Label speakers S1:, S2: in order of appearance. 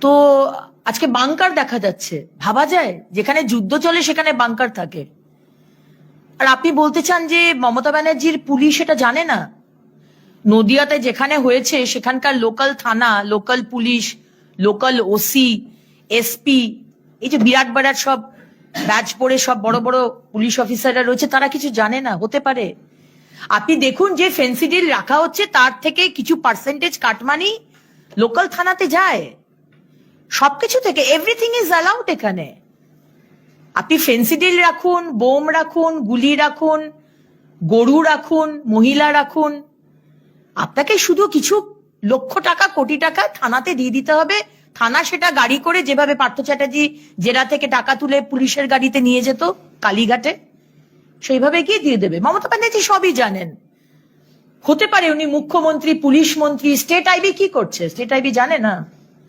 S1: তো আজকে বাংকার দেখা যাচ্ছে, ভাবা যায় যেখানে যুদ্ধ চলে সেখানে বাংকার থাকে। আর আপনি বলতে চান যে মমতা ব্যানার্জির পুলিশ এটা জানে না? নদিয়াতে যেখানে হয়েছে সেখানকার লোকাল থানা, local police, local OC, SP, এই যে বিরাট বিরাট সব ব্যাচ পরে সব বড় বড় পুলিশ অফিসাররা রয়েছে, তারা কিছু জানে না? হতে পারে। আপনি দেখুন যে ফেন্সিডিল রাখা হচ্ছে তার থেকে কিছু পার্সেন্টেজ কাটমানি লোকাল থানাতে যায়। সবকিছু থেকে এভরিথিং ইজ অ্যালাউড এখানে। আপনি ফেন্সিডিল রাখুন, বোম রাখুন, গুলি রাখুন, গরু রাখুন, মহিলা রাখুন, আপনাকে শুধু কিছু লক্ষ টাকা, কোটি টাকা থানাতে দিয়ে দিতে হবে। থানা সেটা গাড়ি করে, যেভাবে পার্থ চ্যাটার্জি জেরা থেকে টাকা তুলে পুলিশের গাড়িতে নিয়ে যেত কালীঘাটে, সেইভাবে গিয়ে দিয়ে দেবে। মমতা ব্যানার্জি সবই জানেন। হতে পারে উনি মুখ্যমন্ত্রী, পুলিশ মন্ত্রী, স্টেট আইবি কি করছে স্টেট আইবি জানে না?